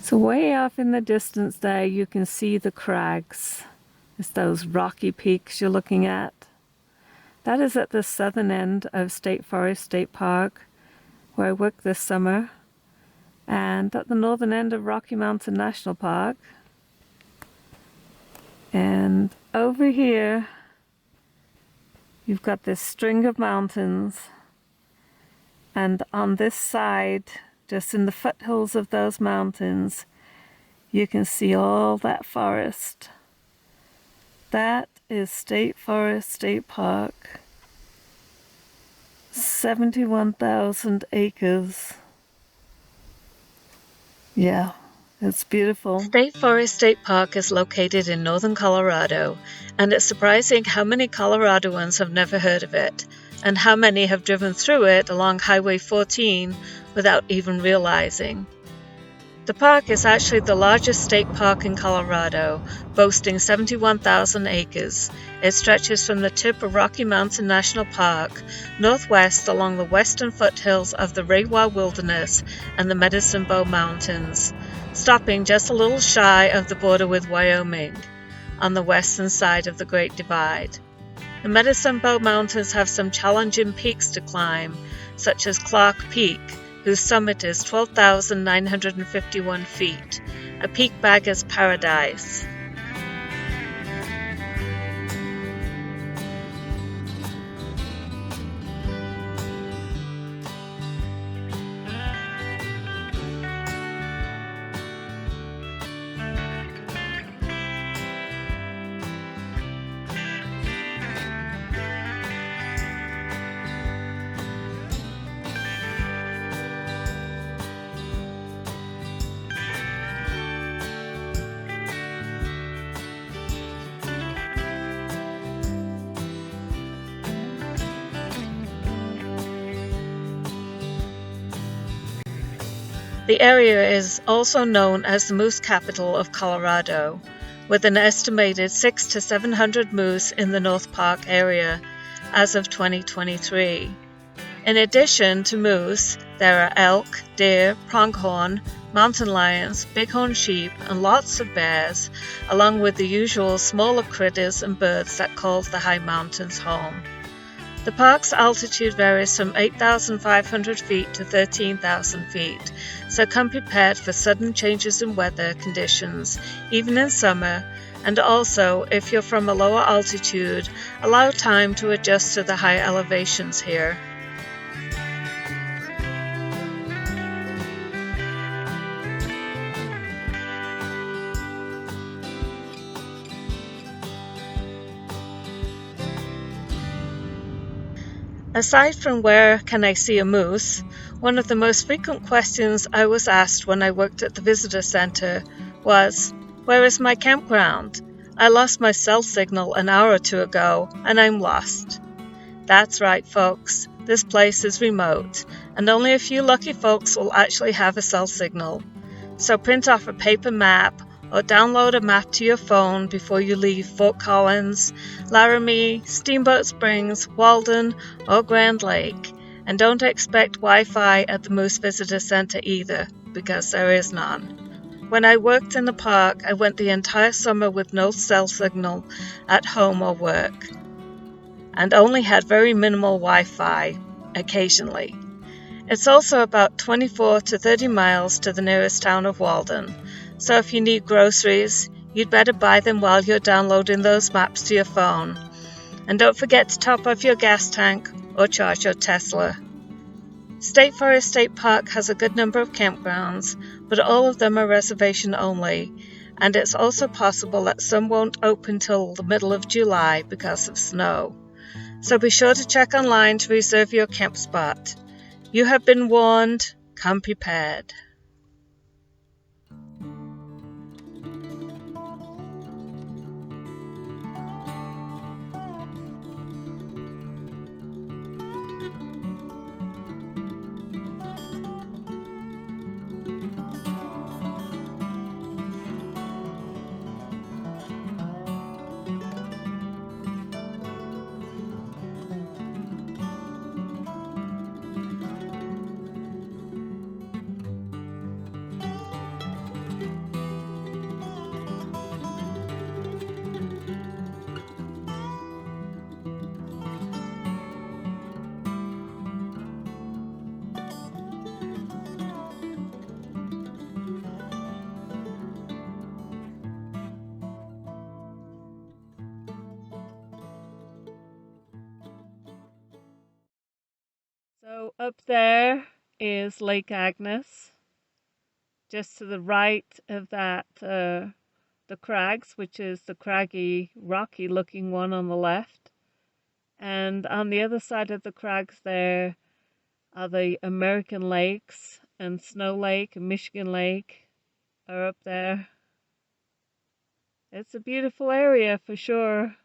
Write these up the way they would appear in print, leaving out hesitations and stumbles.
So way off in the distance there, you can see the crags. It's those rocky peaks you're looking at. That is at the southern end of State Forest State Park, where I worked this summer, and at the northern end of Rocky Mountain National Park. And over here, you've got this string of mountains, and on this side, just in the foothills of those mountains, you can see all that forest. That is State Forest State Park. 71,000 acres. Yeah, it's beautiful. State Forest State Park is located in northern Colorado, and it's surprising how many Coloradoans have never heard of it, and how many have driven through it along Highway 14 without even realizing. The park is actually the largest state park in Colorado, boasting 71,000 acres. It stretches from the tip of Rocky Mountain National Park, northwest along the western foothills of the Rawa Wilderness and the Medicine Bow Mountains, stopping just a little shy of the border with Wyoming, on the western side of the Great Divide. The Medicine Bow Mountains have some challenging peaks to climb, such as Clark Peak, whose summit is 12,951 feet, a peak bagger's paradise. The area is also known as the moose capital of Colorado, with an estimated 600 to 700 moose in the North Park area as of 2023. In addition to moose, there are elk, deer, pronghorn, mountain lions, bighorn sheep, and lots of bears, along with the usual smaller critters and birds that call the high mountains home. The park's altitude varies from 8,500 feet to 13,000 feet, so come prepared for sudden changes in weather conditions, even in summer, and also, if you're from a lower altitude, allow time to adjust to the high elevations here. Aside from where can I see a moose, one of the most frequent questions I was asked when I worked at the visitor center was, "Where is my campground? I lost my cell signal an hour or two ago, and I'm lost." That's right, folks. This place is remote, and only a few lucky folks will actually have a cell signal. So print off a paper map or download a map to your phone before you leave Fort Collins, Laramie, Steamboat Springs, Walden, or Grand Lake. And don't expect Wi-Fi at the Moose Visitor Center either, because there is none. When I worked in the park, I went the entire summer with no cell signal at home or work, and only had very minimal Wi-Fi occasionally. It's also about 24 to 30 miles to the nearest town of Walden, so if you need groceries, you'd better buy them while you're downloading those maps to your phone. And don't forget to top off your gas tank or charge your Tesla. State Forest State Park has a good number of campgrounds, but all of them are reservation only, and it's also possible that some won't open till the middle of July because of snow. So be sure to check online to reserve your camp spot. You have been warned. Come prepared. So up there is Lake Agnes, just to the right of that, the crags, which is the craggy, rocky looking one on the left. And on the other side of the crags there are the American lakes, and Snow Lake and Michigan Lake are up there. It's a beautiful area for sure.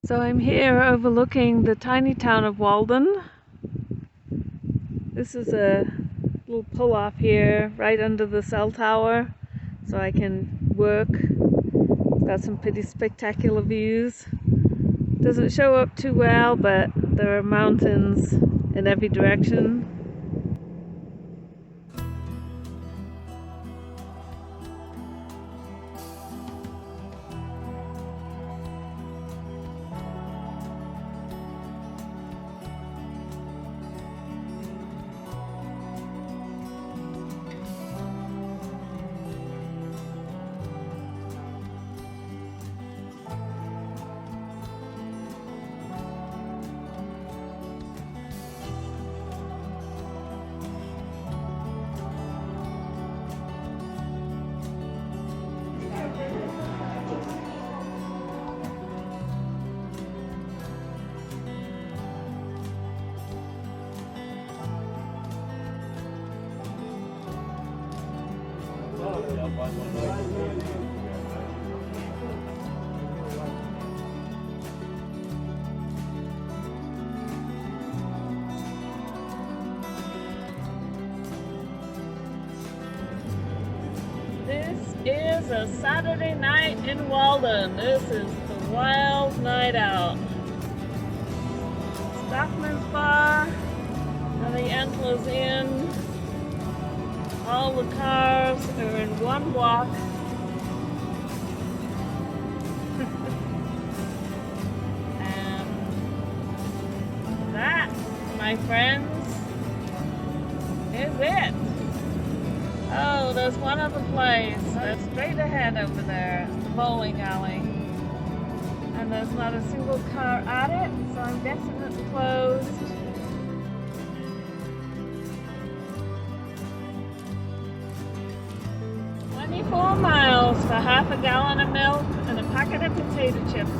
So I'm here overlooking the tiny town of Walden. This is a little pull-off here right under the cell tower, so I can work. It's got some pretty spectacular views. Doesn't show up too well, but there are mountains in every direction. This is a Saturday night in Walden. This is the wild night out. Stockman's Bar and the Antlers Inn. All the cars are in one block. And that, my friends, is it. Oh, there's one other place that's straight ahead over there. It's the bowling alley. And there's not a single car at it, so I'm guessing it's closed. 24 miles for half a gallon of milk and a packet of potato chips.